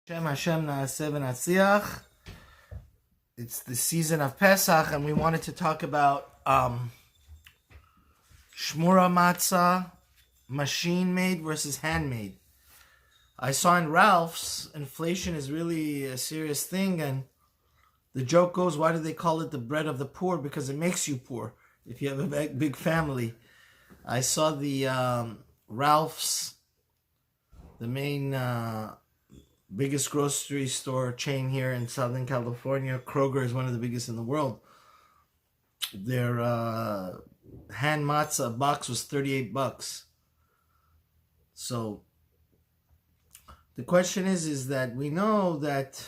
Hashem Naaseh v'Natziach. It's the season of Pesach, and we wanted to talk about SHMURA matzah, machine-made versus handmade. I saw in Ralph's, inflation is really a serious thing, and the joke goes, why do they call it the bread of the poor? Because it makes you poor if you have a big family. I saw the Ralph's, the main biggest grocery store chain here in Southern California. Kroger is one of the biggest in the world. Their hand matzah box was $38. So the question is that we know that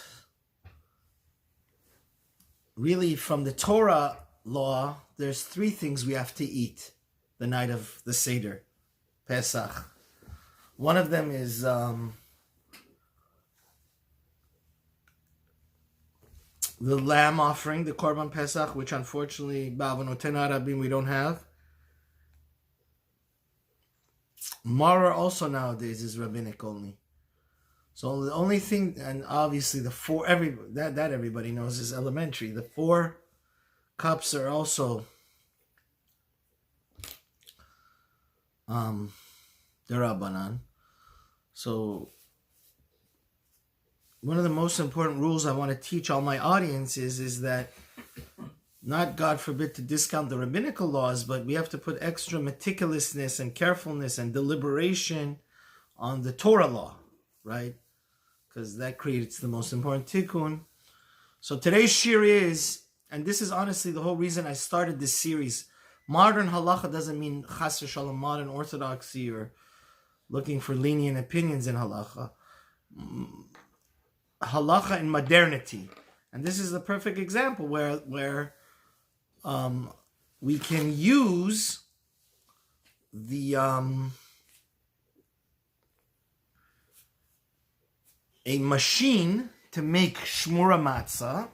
really from the Torah law, there's three things we have to eat the night of the Seder, Pesach. One of them is the lamb offering, the Korban Pesach, which unfortunately, Ba'avonotena Rabim, we don't have. Mara also nowadays is rabbinic only. So the only thing, and obviously the four, that everybody knows is elementary. The 4 cups are also Derabanan. So one of the most important rules I want to teach all my audience is that, not God forbid to discount the rabbinical laws, but we have to put extra meticulousness and carefulness and deliberation on the Torah law, right? Because that creates the most important tikkun. So today's shir is, and this is honestly the whole reason I started this series. Modern halacha doesn't mean chas v'shalom modern orthodoxy or looking for lenient opinions in halacha. Halacha in modernity, and this is the perfect example where we can use the a machine to make shmura matzah.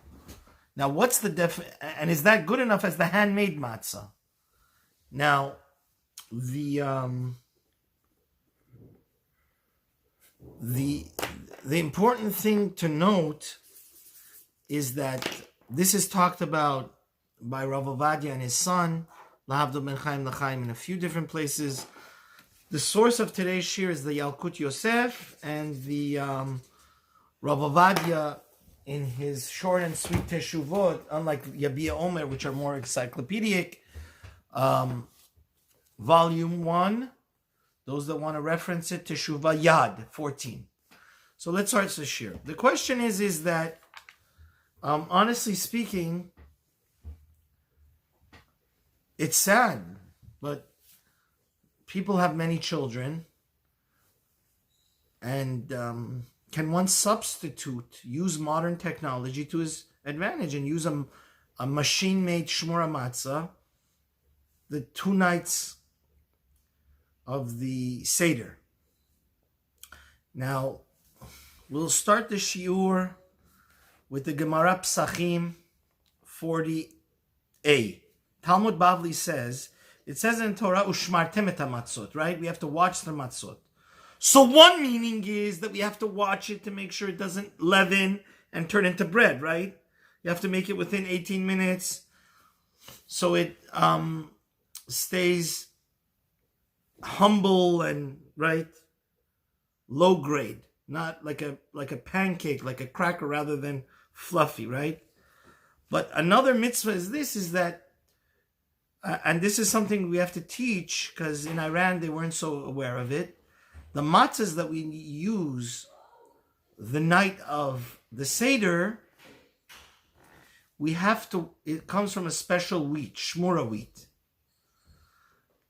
Now, what's the and is that good enough as the handmade matzah? Now, the important thing to note is that this is talked about by Rav Ovadia and his son, Lahavdil ben Chaim L'Chaim, in a few different places. The source of today's shir is the Yalkut Yosef and the Rav Ovadia in his short and sweet Teshuvot, unlike Yabia Omer, which are more encyclopedic. Volume 1, those that want to reference it, Teshuvah Yad 14. So let's start the shir. The question is that, honestly speaking, it's sad, but people have many children, and can one substitute, use modern technology to his advantage and use a machine-made shmura matzah the 2 nights of the Seder? Now, we'll start the shiur with the Gemara Psachim 40a. Talmud Bavli says, it says in Torah, Ushmartem et hamatzot, right? We have to watch the matzot. So one meaning is that we have to watch it to make sure it doesn't leaven and turn into bread, right? You have to make it within 18 minutes so it stays humble and, right, low grade, not like a pancake, like a cracker, rather than fluffy, right? But another mitzvah is that, and this is something we have to teach, because in Iran they weren't so aware of it. The matzahs that we use the night of the Seder, it comes from a special wheat, shmura wheat.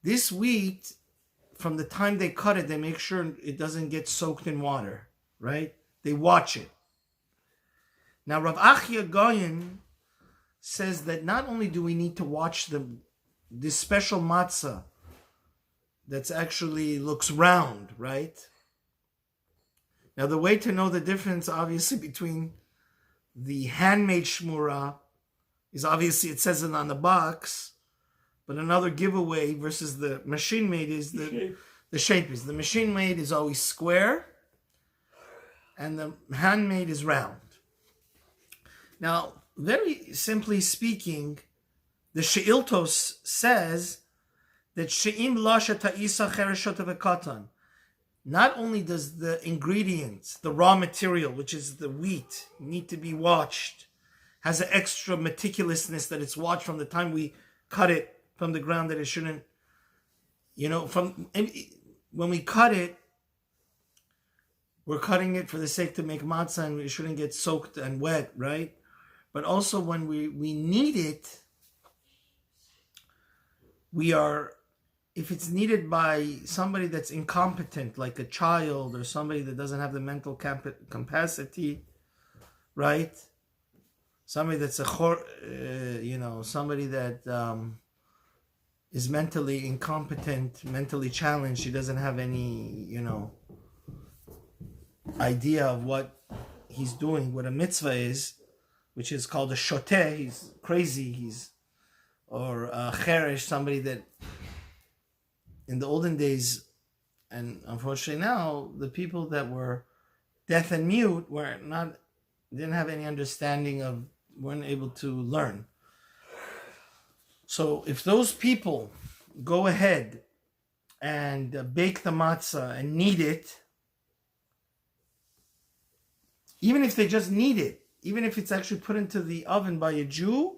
This wheat, from the time they cut it, they make sure it doesn't get soaked in water, right? They watch it. Now, Rav Achia Goyen says that not only do we need to watch this special matzah that's actually looks round, right? Now, the way to know the difference, obviously, between the handmade shmura is obviously, it says it on the box, but another giveaway versus the machine made is the shape is. The machine made is always square, and the handmade is round. Now, very simply speaking, the She'iltos says that she'im lasha ta'isa chereshot v'katan. Not only does the ingredients, the raw material, which is the wheat, need to be watched, has an extra meticulousness that it's watched from the time we cut it from the ground, that it shouldn't, from when we cut it, we're cutting it for the sake to make matzah, and it shouldn't get soaked and wet, right? But also when we knead it, if it's needed by somebody that's incompetent, like a child or somebody that doesn't have the mental capacity, right? Somebody that's somebody that is mentally incompetent, mentally challenged. She doesn't have any, idea of what he's doing, what a mitzvah is, which is called a shoteh. He's crazy. Or a cheresh, somebody that in the olden days, and unfortunately now, the people that were deaf and mute didn't have any understanding weren't able to learn. So if those people go ahead and bake the matzah and knead it, even if they just knead it, even if it's actually put into the oven by a Jew,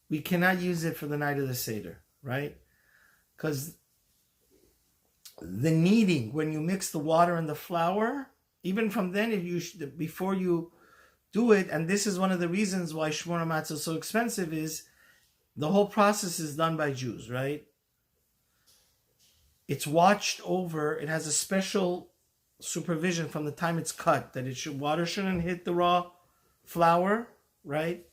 we cannot use it for the night of the Seder, right? Because the kneading, when you mix the water and the flour, even from then, before you do it, and this is one of the reasons why SHMURA matzah is so expensive, is the whole process is done by Jews, right? It's watched over. It has a special supervision from the time it's cut, that water shouldn't hit the raw flour, right?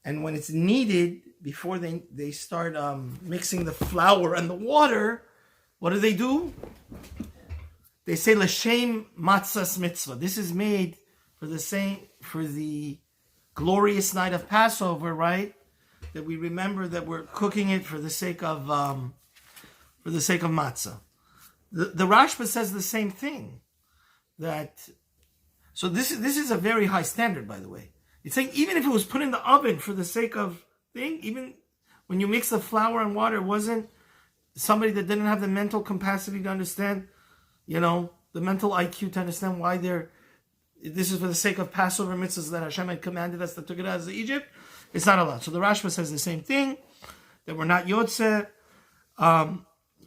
And when it's kneaded, before they start mixing the flour and the water, what do? They say l'shem matzahs mitzvah. This is made for the glorious night of Passover, right? That we remember that we're cooking it for the sake of matzah. The Rashba says the same thing. So this is a very high standard, by the way. It's saying even if it was put in the oven for the sake of thing, even when you mix the flour and water, it wasn't somebody that didn't have the mental capacity to understand, the mental IQ to understand why this is for the sake of Passover mitzvahs that Hashem had commanded us, that took it out of Egypt. It's not allowed. So the Rashba says the same thing, that we're not Yotzeh.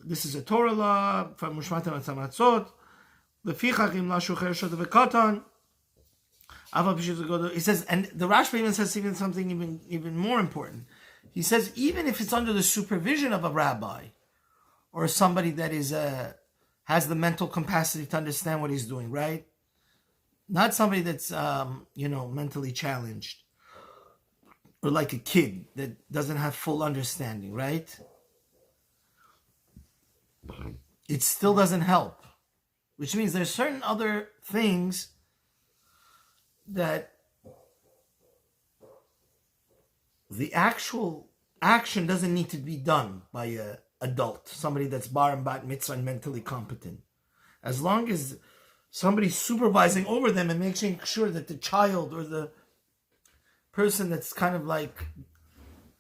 This is a Torah law from Mushmatim and Tzamatzot. Lefichach im lashu chereshot v'katan. He says, and the Rashba even says something even more important. He says, even if it's under the supervision of a rabbi or somebody that has the mental capacity to understand what he's doing, right? Not somebody that's mentally challenged, or like a kid that doesn't have full understanding, right? It still doesn't help, which means there's certain other things that the actual action doesn't need to be done by an adult, somebody that's bar and bat mitzvah and mentally competent. As long as somebody's supervising over them and making sure that the child or the person that's kind of like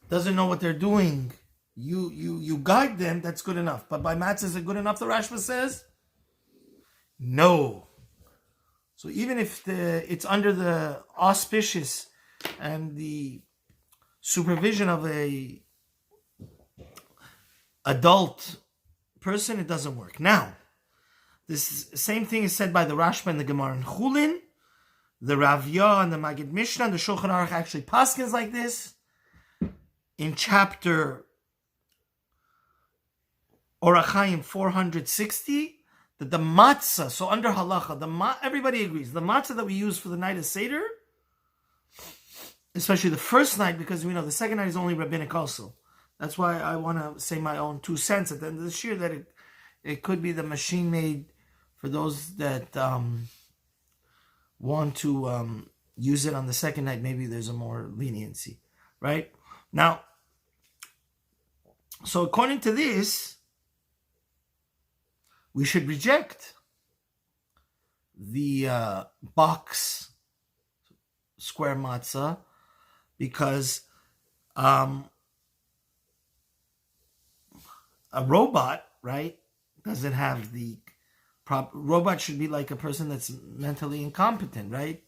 doesn't know what they're doing, you guide them, that's good enough. But by matzah, is it good enough, the Rashba says? No. So even if it's under the auspicious and the supervision of a adult person, it doesn't work. Now, this same thing is said by the Rashba and the Gemara in Chulin, the Ravya and the Magid Mishnah, and the Shulchan Aruch actually paskins like this. In chapter Orach Chaim 460, that the matzah, so under halacha, everybody agrees, the matzah that we use for the night of Seder, especially the first night, because we know the second night is only rabbinic also. That's why I want to say my own 2 cents at the end of this year, that it could be the machine made for those that want to use it on the second night. Maybe there's a more leniency, right? Now, so according to this, we should reject the box square matzah because a robot, right, doesn't have the robot should be like a person that's mentally incompetent, right?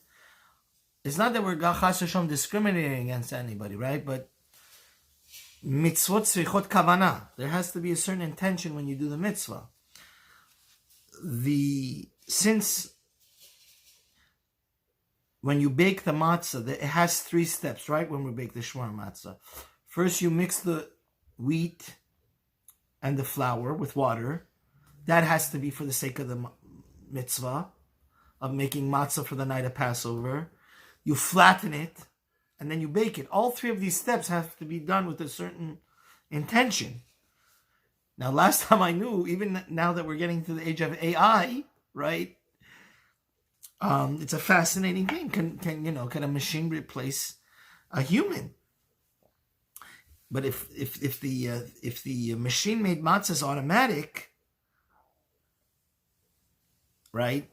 It's not that we're chas v'shalom discriminating against anybody, right? But mitzvot tzrichot kavana. There has to be a certain intention when you do the mitzvah. Since when you bake the matzah, it has 3 steps, right? When we bake the shmura matzah, first you mix the wheat and the flour with water. That has to be for the sake of the mitzvah of making matzah for the night of Passover. You flatten it, and then you bake it. All 3 of these steps have to be done with a certain intention. Now, last time I knew, even now that we're getting to the age of AI, right? It's a fascinating thing. Can a machine replace a human? But if the machine-made matzah is automatic, right?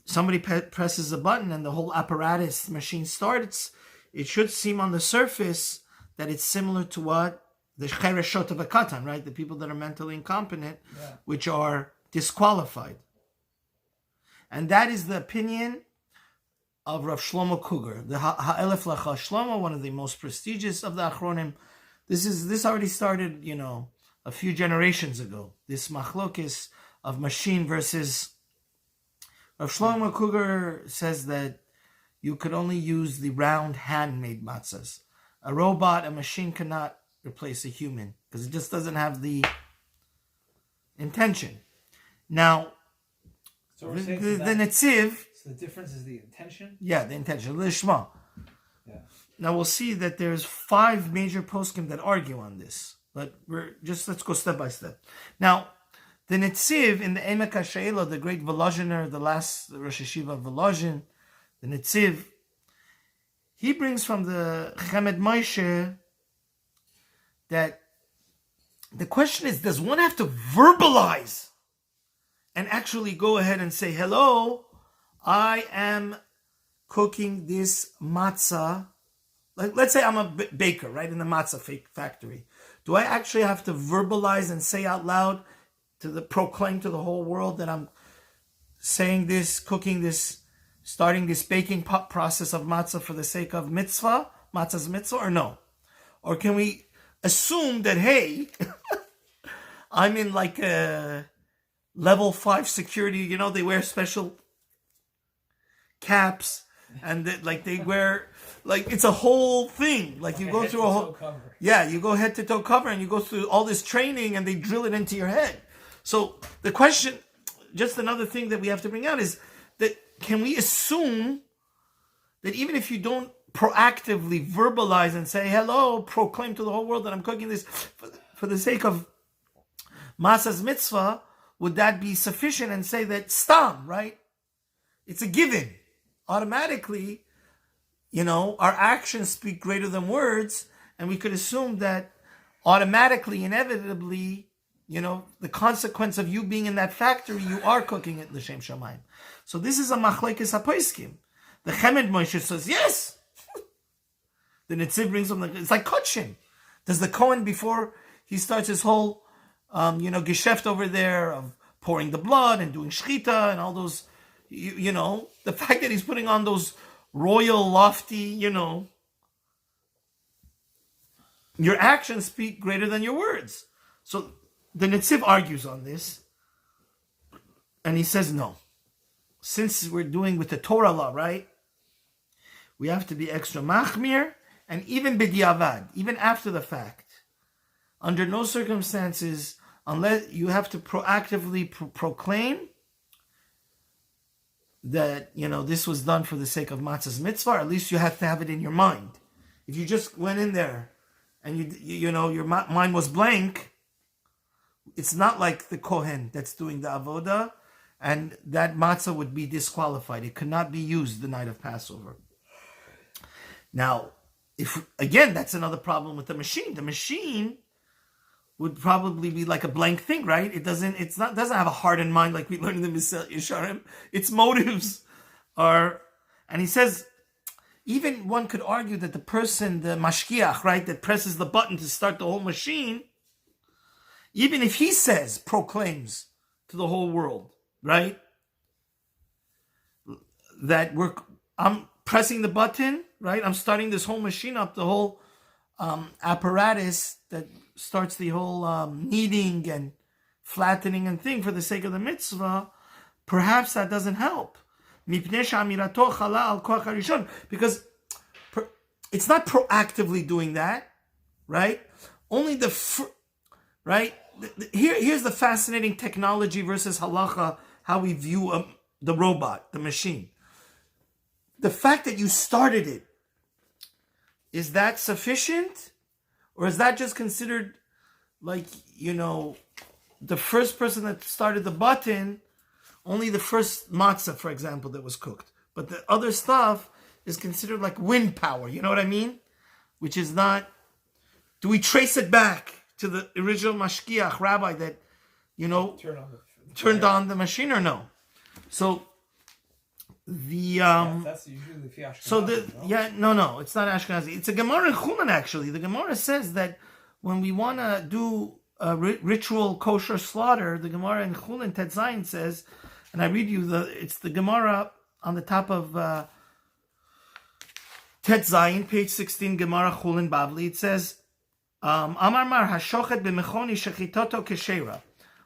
Somebody presses a button and the whole apparatus machine starts. It should seem on the surface that it's similar to what the chereshot of a katan, right? The people that are mentally incompetent, which are disqualified. And that is the opinion of Rav Shlomo Kuger, the Ha'elef Lacha Shlomo, one of the most prestigious of the Achronim. This already started, a few generations ago. This machlokis of machine versus. Rav Shlomo Kuger says that you could only use the round hand-made matzahs. A robot, a machine cannot replace a human because it just doesn't have the intention. Now, so we're saying the netziv. So the difference is the intention? Yeah, the intention. Lishma. Yeah. Now we'll see that there's 5 major poskim that argue on this. But let's go step by step. Now, the Netziv in the Emek HaSheila, the great Volozhiner, the last Rosh Hashiva of Volozhin, the Netziv, he brings from the Chemed Moshe that the question is, does one have to verbalize and actually go ahead and say, hello, I am cooking this matzah. Like, let's say I'm a baker, right, in the matzah factory. Do I actually have to verbalize and say out loud proclaim to the whole world that I'm saying this, cooking this, starting this baking process of matzah for the sake of mitzvah, matzah's mitzvah, or no? Or can we assume that, hey, I'm in like a level 5 security, they wear special caps and they wear, it's a whole thing. Like you go through a whole, you go head to toe cover and you go through all this training and they drill it into your head. So the question, just another thing that we have to bring out is that can we assume that even if you don't proactively verbalize and say, hello, proclaim to the whole world that I'm cooking this for the sake of Masa's mitzvah, would that be sufficient and say that stam, right? It's a given. Automatically, our actions speak greater than words, and we could assume that automatically, inevitably, the consequence of you being in that factory, you are cooking it l'shem shamayim. So this is a machlekes hapoiskim. The Chemed Moshe says yes. The Netziv brings him. It's like kotshim. Does the Kohen, before he starts his whole, geschäft over there of pouring the blood and doing shchita and all those, the fact that he's putting on those royal, lofty, your actions speak greater than your words. So the Netziv argues on this, and he says no. Since we're doing with the Torah law, right? We have to be extra machmir, and even b'diavad, even after the fact, under no circumstances, unless you have to proactively proclaim that, this was done for the sake of matzah's mitzvah, or at least you have to have it in your mind. If you just went in there and your mind was blank, it's not like the Kohen that's doing the avoda, and that matzah would be disqualified. It could not be used the night of Passover. Now, that's another problem with the machine. The machine would probably be like a blank thing, right? Doesn't have a heart and mind like we learned in the Mesilat Yesharim. Its motives are, and he says, even one could argue that the person, the mashkiach, right, that presses the button to start the whole machine, even if he proclaims to the whole world, right, that I'm pressing the button, right, I'm starting this whole machine up, the whole apparatus that starts the whole kneading and flattening and thing for the sake of the mitzvah, perhaps that doesn't help. Because it's not proactively doing that, right? Only right? Here's the fascinating technology versus halacha, how we view the robot, the machine. The fact that you started it, is that sufficient? Or is that just considered like, the first person that started the button, only the first matzah, for example, that was cooked. But the other stuff is considered like wind power, you know what I mean? Which is not, do we trace it back to the original mashkiach rabbi that, turned on the machine or no? So that's usually the Ashkenazi, no, it's not Ashkenazi. It's a Gemara in Chulin, actually. The Gemara says that when we want to do a ritual kosher slaughter, the Gemara in Chulin Tet Zayin says, and I read you it's the Gemara on the top of Tet Zayin, page 16, Gemara Chulin Bavli. It says, Amar Mar Hashochet b'mechoni shechitoto keshera.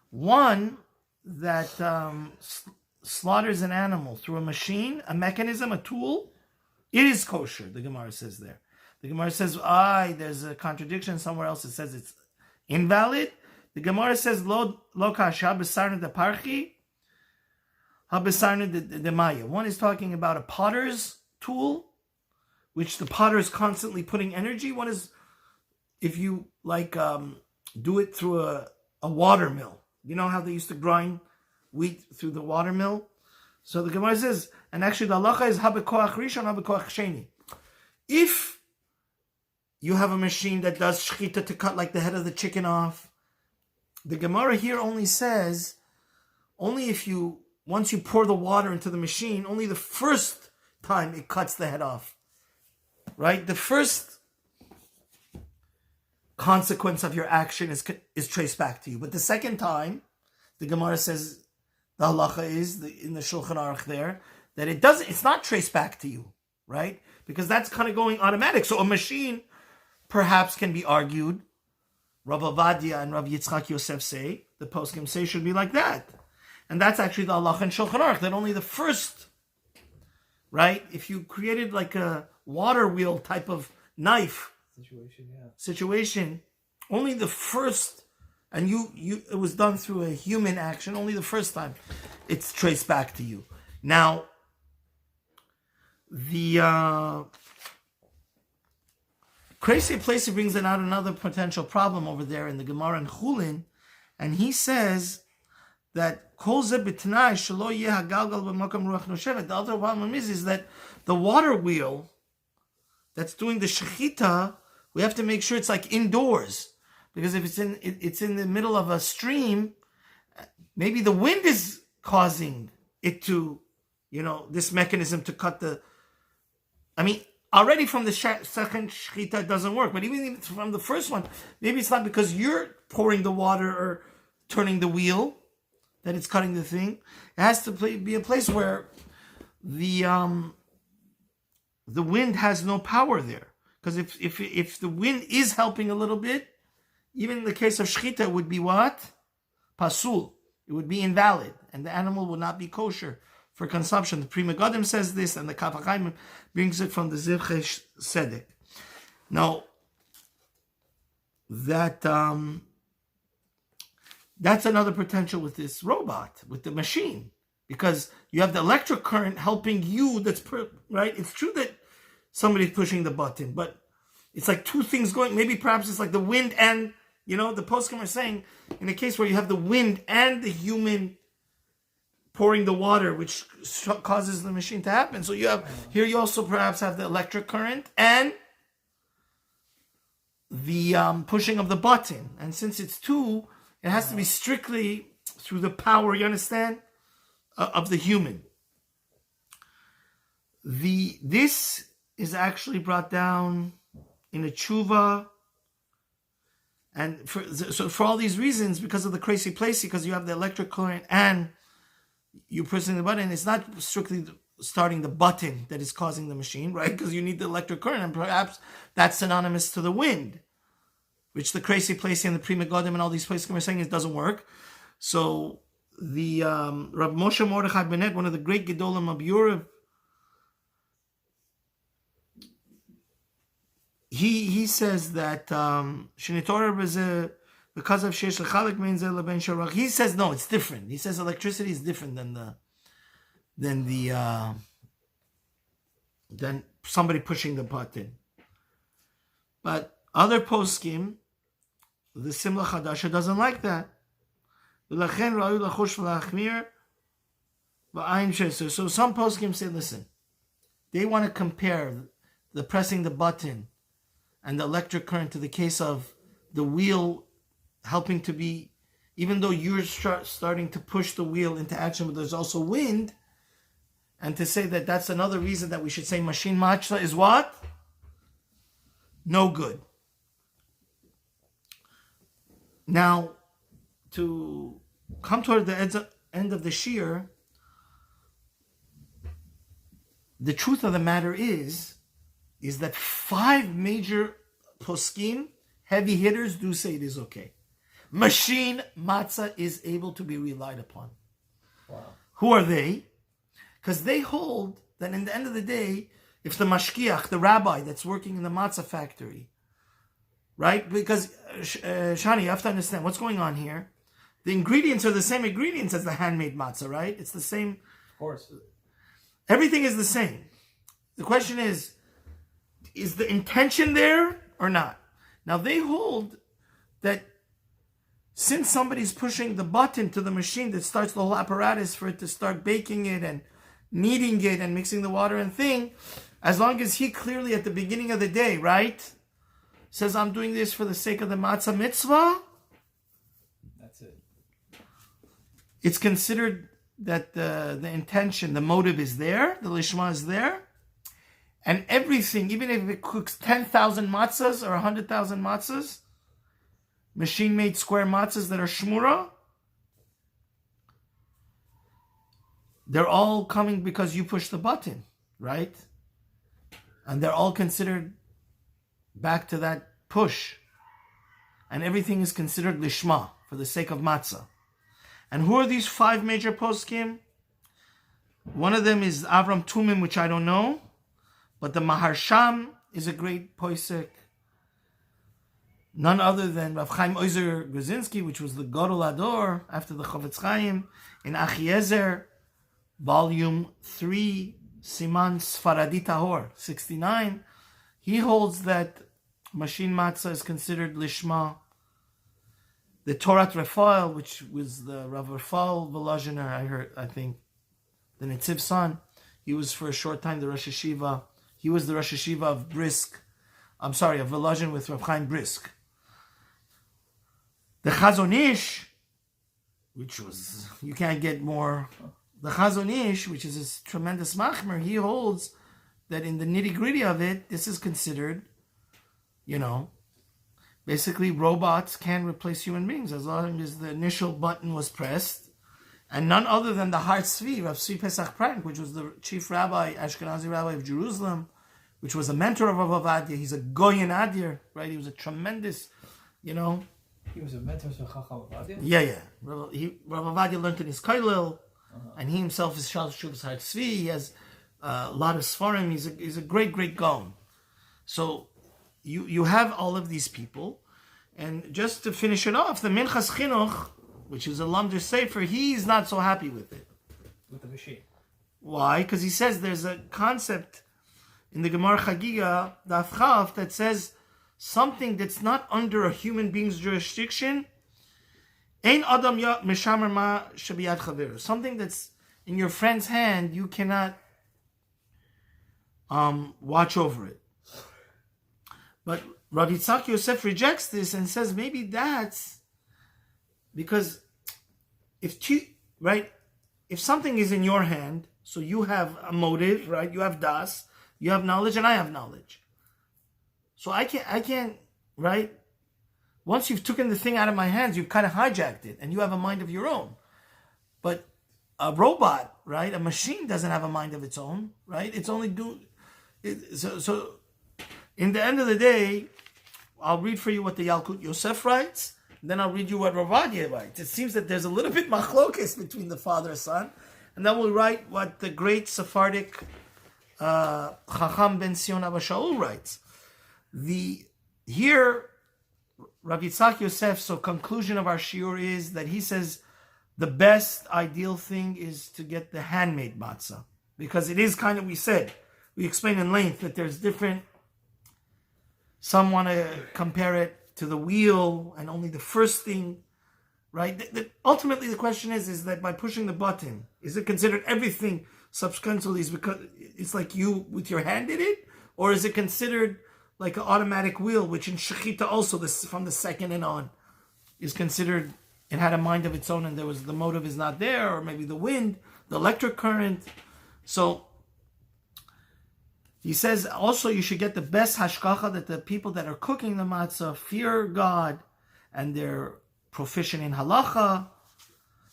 One that slaughters an animal through a machine, a mechanism, a tool, it is kosher, the Gemara says there. The Gemara says, there's a contradiction somewhere else. It says it's invalid. The Gemara says, Lo kasha besarna de parchi, ha besarna de maya. One is talking about a potter's tool, which the potter is constantly putting energy. One is, if you do it through a water mill. You know how they used to grind wheat through the water mill? So the Gemara says, and actually the halacha is habekoach rishon, habekoach sheni. If you have a machine that does shchita to cut like the head of the chicken off, the Gemara here only says, once you pour the water into the machine, only the first time it cuts the head off. Right? The first consequence of your action is traced back to you. But the second time, the Gemara says, the halacha is in the Shulchan Aruch there, that it's not traced back to you, right? Because that's kind of going automatic. So a machine perhaps can be argued, Rav Avadia and Rav Yitzchak Yosef say, the poskim say should be like that. And that's actually the halacha in Shulchan Aruch, that only the first, right? If you created like a water wheel type of knife situation, only the first, and it was done through a human action, only the first time it's traced back to you. Now, the Crazy Place brings out another potential problem over there in the Gemara in Chulin, and he says that the other problem is that the water wheel that's doing the shechita, we have to make sure it's like indoors. Because if it's in the middle of a stream, maybe the wind is causing it to, this mechanism to cut already from the second shechita it doesn't work. But even from the first one, maybe it's not because you're pouring the water or turning the wheel that it's cutting the thing. It has to be a place where the wind has no power there. Because if the wind is helping a little bit, even in the case of shechita, it would be what? Pasul. It would be invalid. And the animal would not be kosher for consumption. The Pri Megadim says this, and the Kaf HaChaim brings it from the Zivchei Sedek. Now, that's another potential with this robot, with the machine. Because you have the electric current helping you, right? It's true that somebody's pushing the button, but it's like two things going. Maybe perhaps it's like the wind and, the poskim are saying, in a case where you have the wind and the human pouring the water, which causes the machine to happen. So you also perhaps have the electric current and the pushing of the button. And since it's two, it has to be strictly through the power, you understand, of the human. This is actually brought down in a tshuva. And for all these reasons, because of the crazy place, because you have the electric current and you pressing the button, it's not strictly starting the button that is causing the machine, right? Because you need the electric current, and perhaps that's synonymous to the wind, which the crazy place and the Pri Megadim and all these places we're saying it doesn't work. So the Rav Moshe Mordechai Benet, one of the great Gedolim of Europe, he says that because of Sheish L'Chalek means Leben Sharach. He says no, it's different. He says electricity is different than somebody pushing the button. But other poskim, the Simla Chadasha doesn't like that. So some poskim say, listen, they want to compare the pressing the button and the electric current to the case of the wheel helping to be, even though you're starting to push the wheel into action, but there's also wind, and to say that that's another reason that we should say machine matzah is what? No good. Now, to come toward the end of the shir, the truth of the matter is that 5 major poskim, heavy hitters, do say it is okay. Machine matzah is able to be relied upon. Wow. Who are they? Because they hold that in the end of the day, if the mashkiach, the rabbi that's working in the matzah factory, right? Because, Shani, you have to understand what's going on here. The ingredients are the same ingredients as the handmade matzah, right? It's the same. Of course. Everything is the same. The question is the intention there or not? Now they hold that since somebody's pushing the button to the machine that starts the whole apparatus for it to start baking it and kneading it and mixing the water and thing, as long as he clearly at the beginning of the day, right, says, I'm doing this for the sake of the matzah mitzvah, that's it. It's considered that the intention, the motive is there, the lishma is there, and everything, even if it cooks 10,000 matzahs or 100,000 matzahs, machine-made square matzahs that are shmura, they're all coming because you push the button, right? And they're all considered back to that push. And everything is considered lishma, for the sake of matzah. And who are these 5 major poskim? One of them is Avram Tumim, which I don't know. But the Maharsham is a great posek. None other than Rav Chaim Oizer Grzinski, which was the Gadol Ador after the Chavetz Chaim, in Achiezer, volume 3, Siman Sfaradi Tahor, 69. He holds that machine matzah is considered lishma. The Torat Raphael, which was the Rav Raphael Volozhiner, I think, the Nitziv's son, he was for a short time the Rosh Hashiva. He was the Rosh Hashiva of of Volozhin with Rav Chaim Brisk. The Chazon Ish, which was, you can't get more. The Chazon Ish, which is this tremendous machmer, he holds that in the nitty-gritty of it, this is considered, basically robots can replace human beings as long as the initial button was pressed. And none other than the Har Tzvi, Rav Tzvi Pesach Prank, which was the chief rabbi, Ashkenazi rabbi of Jerusalem, which was a mentor of Rav Avadia. He's a Goyen Adir, right? He was a tremendous, He was a mentor of Chacham Avadia? Yeah. Rav Avadia learned in his Koilel, and he himself is Shal Shuvas Har Tzvi. He has a lot of Sfarim. He's a great, great Gaon. So you have all of these people. And just to finish it off, the Minchas Chinuch, which is a Lamder Sefer, he's not so happy with it. With the machine. Why? Because he says there's a concept in the Gemara Chagiga, Daf Chav, that says something that's not under a human being's jurisdiction, Ein Adam Mishamer Ma Shabiyat Chaver. Something that's in your friend's hand, you cannot watch over it. But Rav Yitzhak Yosef rejects this and says maybe that's because if something is in your hand, so you have a motive, right? You have das, you have knowledge, and I have knowledge. So I can't, right? Once you've taken the thing out of my hands, you've kind of hijacked it, and you have a mind of your own. But a robot, right? A machine doesn't have a mind of its own, right? It's only so in the end of the day, I'll read for you what the Yalkut Yosef writes, then I'll read you what Ravadia writes. It seems that there's a little bit machlokes between the father and son, and then we'll write what the great Sephardic Chacham Ben Sion Abba Shaul writes. Here, Rabbi Yitzhak Yosef, so conclusion of our shiur is that he says the best ideal thing is to get the handmade matzah, because it is kind of, we explained in length that there's different, some want to compare it to the wheel and only the first thing, right? Ultimately the question is that by pushing the button, is it considered everything subsequently is because it's like you with your hand did it? Or is it considered like an automatic wheel, which in Shechita also, from the second and on, is considered, it had a mind of its own and the motive is not there, or maybe the wind, the electric current. So he says also you should get the best hashkacha, that the people that are cooking the matzah fear God and they're proficient in halacha,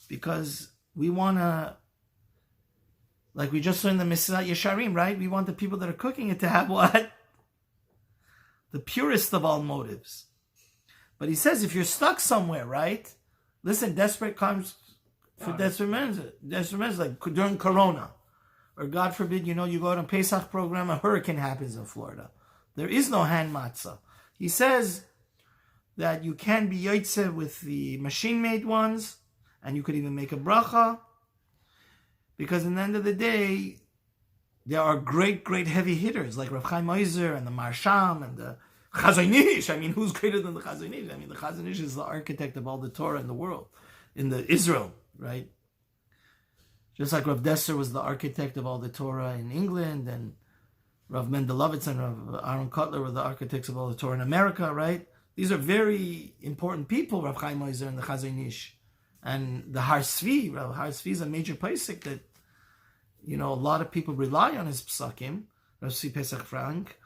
because we want to, like we just saw in the Mesilat Yesharim, right? We want the people that are cooking it to have what? The purest of all motives. But he says if you're stuck somewhere, right? Listen, desperate comes for desperate men, like during Corona. Or God forbid, you go to a Pesach program, a hurricane happens in Florida. There is no hand matzah. He says that you can be yotzeh with the machine-made ones, and you could even make a bracha, because in the end of the day, there are great, great heavy hitters like Rav Chaim Oizer and the Marsham and the Chazon Ish. I mean, who's greater than the Chazon Ish? I mean, the Chazon Ish is the architect of all the Torah in the world, in the Israel, right? Just like Rav Desser was the architect of all the Torah in England, and Rav Mendelovitz and Rav Aaron Kotler were the architects of all the Torah in America, right? These are very important people, Rav Chaim Oizer and the Chazon Ish. And the Har Tzvi, Rav Har Tzvi is a major Pesach that, a lot of people rely on his psakim, Rav Tzvi Pesach Frank.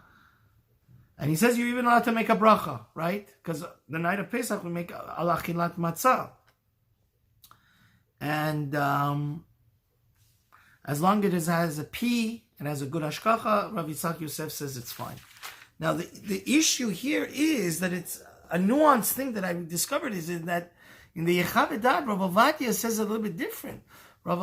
And he says you're even allowed to make a bracha, right? Because the night of Pesach we make al achilat matzah. And as long as it has a P and has a good hashkacha, Rav Yitzhak Yosef says it's fine. Now the issue here is that it's a nuanced thing that I discovered is that in the Yechav Dad, Rav Ovadia says a little bit different. Rav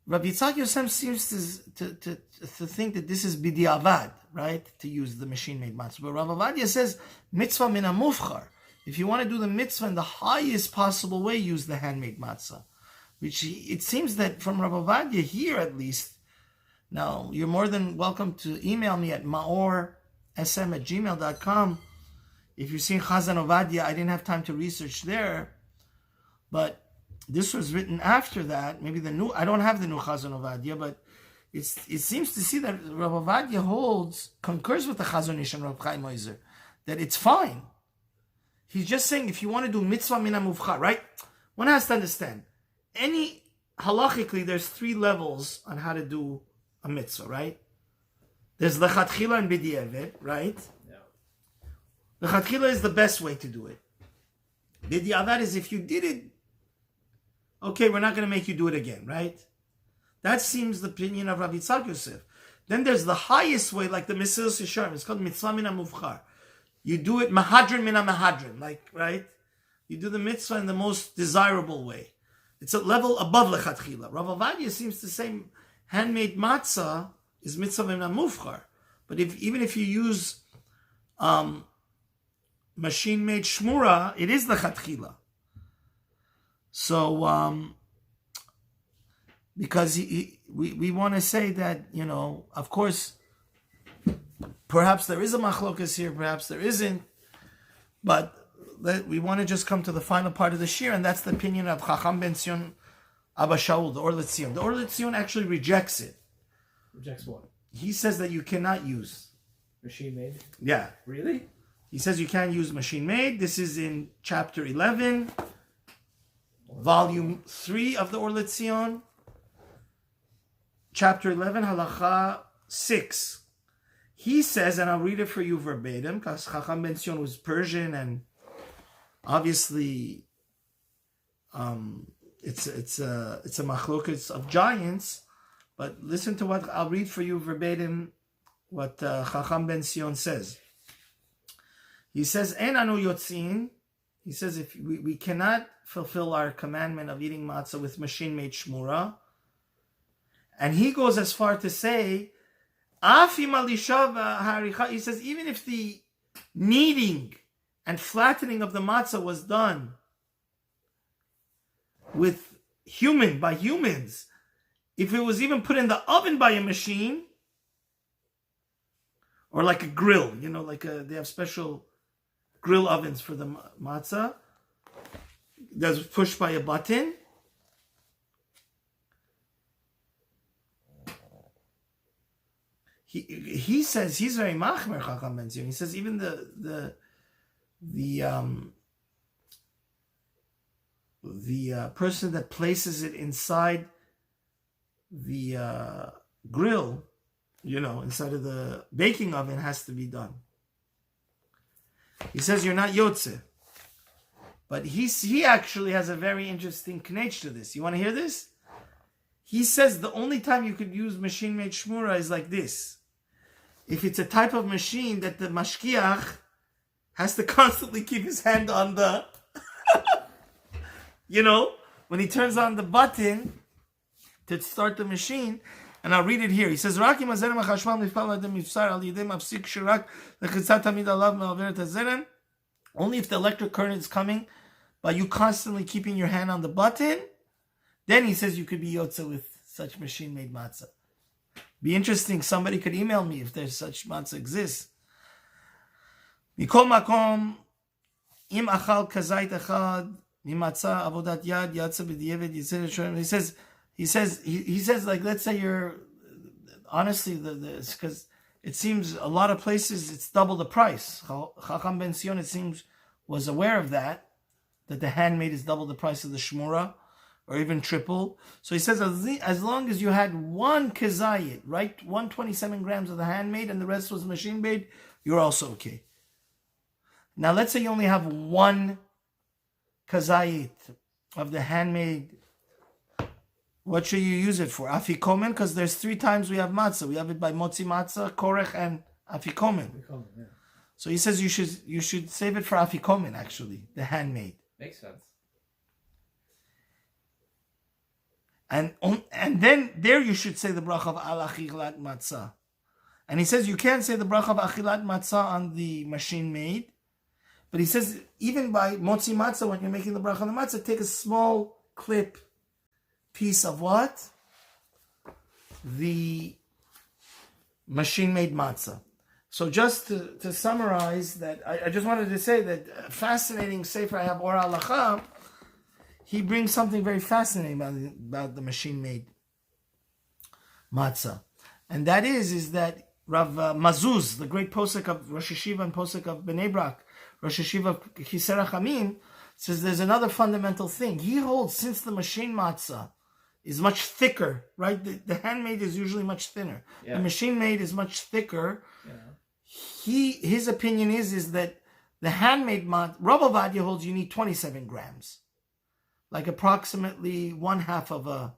Yitzhak Yosef seems to think that this is bidiavad, right? To use the machine-made matzah. But Rav Ovadia says mitzvah min mufchar. If you want to do the mitzvah in the highest possible way, use the handmade matzah. Which it seems that from Rav Ovadia here at least. Now, you're more than welcome to email me at maorsm@gmail.com. If you're seeing Chazan Ovadia, I didn't have time to research there. But this was written after that. Maybe I don't have the new Chazan Ovadia, but it seems to see that Rav Ovadia concurs with the Chazon Ish and Rav Chaim Oizer, that it's fine. He's just saying if you want to do mitzvah min mufchar, right? One has to understand. Halachically, there's 3 levels on how to do a mitzvah, right? There's lechatchila and b'di'evet, right? Yeah. Lechatchila is the best way to do it. B'di'evet is if you did it, okay, we're not going to make you do it again, right? That seems the opinion of Rabbi Yitzhak Yosef. Then there's the highest way, like the Mesilas Yesharim. It's called mitzvah min mufchar. You do it mahadrin min mahadrin, like, right? You do the mitzvah in the most desirable way. It's a level above lechatchila. Rav Ovadia seems to say handmade matzah is mitzvah min mufchar. But even if you use machine-made SHMURA, it is lechatchila. So, because we want to say that, of course, perhaps there is a machlokas here, perhaps there isn't, but we want to just come to the final part of the shir, and that's the opinion of Chacham Ben Sion Abba Shaul, the Or L'Tzion. The Or L'Tzion actually rejects it. Rejects what? He says that you cannot use Machine made. Yeah. Really? He says you can't use machine made. This is in chapter 11, volume 3 of the Or Letzion. Chapter 11, Halacha 6. He says, and I'll read it for you verbatim, because Chacham Ben Sion was Persian, and obviously it's a machlokas of giants. But listen to what I'll read for you verbatim, what Chacham Ben Sion says. He says, "En anu yotzin." He says, if we cannot fulfill our commandment of eating matzah with machine-made shmura. And he goes as far to say, he says, even if the kneading and flattening of the matzah was done by humans, if it was even put in the oven by a machine, or like a grill, they have special grill ovens for the matzah that's pushed by a button. He says he's very machmer, Chacham Ben Zion. He says even the person that places it inside the grill, inside of the baking oven, has to be done. He says you're not yotze. But he actually has a very interesting knetch to this. You want to hear this? He says the only time you could use machine-made shmura is like this. If it's a type of machine that the mashkiach has to constantly keep his hand on the, when he turns on the button to start the machine. And I'll read it here. He says, only if the electric current is coming by you constantly keeping your hand on the button, then he says you could be yotze with such machine-made matzah. Be interesting. Somebody could email me if there's such matzah exists. Mikol makom im achal kazait echad mimatzah avodat yad yatsa b'diavad yitzir. He says, like, let's say you're honestly because it seems a lot of places it's double the price. Chacham Ben Sion, it seems, was aware of that the handmade is double the price of the shmura, or even triple. So he says, as long as you had one kazayit, right, 127 grams of the handmade, and the rest was machine made, you're also okay. Now let's say you only have one kazayit of the handmade. What should you use it for? Afikomen, because there's 3 times we have matzah. We have it by motzi matzah, korech, and afikomen. Yeah. So he says you should save it for afikomen, actually, the handmade. Makes sense. And then there you should say the bracha of al achilat matzah. And he says you can't say the bracha of achilat matzah on the machine made. But he says even by motzi matzah, when you're making the bracha on the matzah, take a small clip piece of what? The machine-made matzah. So just to summarize that, I just wanted to say that fascinating sefer I have, Or Halacha, he brings something very fascinating about the machine-made matzah. And that is that Rav Mazuz, the great posek of Rosh Hashiva and posek of Bnei Brak, Rosh Hashiva of Kisera Chamim, says there's another fundamental thing. He holds, since the machine matzah is much thicker, right? The handmade is usually much thinner. Yeah. The machine made is much thicker. Yeah. His opinion is that the handmade matzah, Rav Ovadia holds you need 27 grams. Like approximately 1/2 of a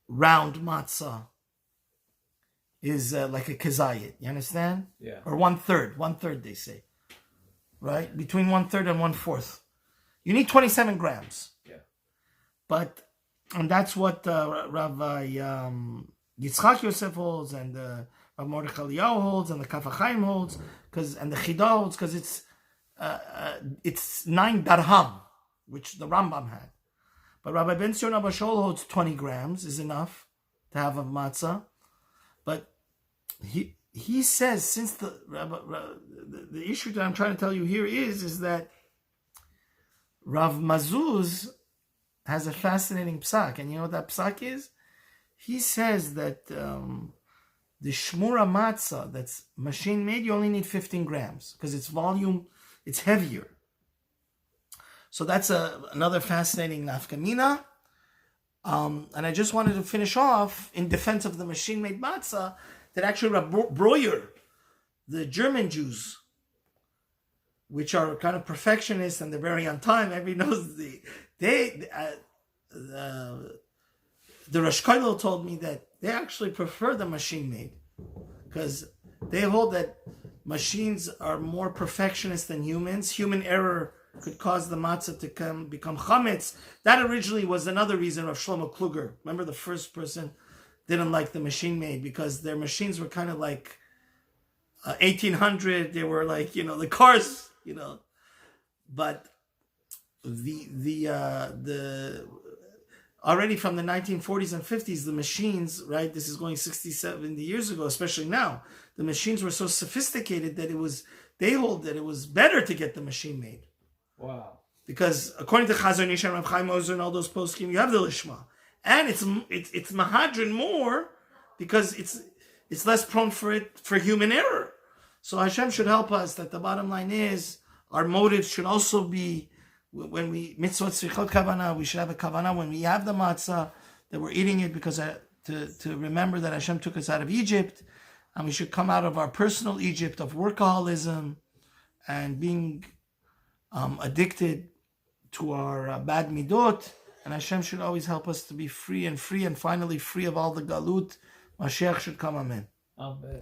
round matzah is like a kazayit. You understand? Yeah. Or 1/3 they say. Right? Between 1/3 and 1/4. You need 27 grams. Yeah. And that's what Rabbi Yitzchak Yosef holds, and Rav Mordechai Eliyahu holds, and the Kaf HaChaim holds, and the Chida holds, because it's 9 darham, which the Rambam had. But Rabbi Ben Sion Abba Shaul holds 20 grams is enough to have a matzah. But he says, since the issue that I'm trying to tell you here is that Rav Mazuz has a fascinating psak, and you know what that psak is? He says that The SHMURA matzah that's machine made, you only need 15 grams because its volume, it's heavier. So that's another fascinating nafkamina. And I just wanted to finish off in defense of the machine-made matzah that actually Breuer, the German Jews, which are kind of perfectionists and they're very on time. Everybody knows the Rosh Kollel told me that they actually prefer the machine-made because they hold that machines are more perfectionist than humans. Human error could cause the matzah to become chametz. That originally was another reason of Shlomo Kluger. Remember, the first person didn't like the machine-made because their machines were kind of like 1800. They were like, the cars, but the already from the 1940s and 50s, the machines, right? This is going 60, 70 years ago, especially now. The machines were so sophisticated that they hold that it was better to get the machine made. Wow. Because according to Chazon Ish and Reb Chaim Ozer and all those poskim, you have the lishma, and it's mahadrin more because it's less prone for human error. So Hashem should help us. That the bottom line is our motive should also be when we mitzvot tzrichot kavana. We should have a kavana when we have the matzah that we're eating it because to remember that Hashem took us out of Egypt, and we should come out of our personal Egypt of workaholism and being addicted to our bad midot, and Hashem should always help us to be free and finally free of all the galut. Mashiach should come, amen. Amen.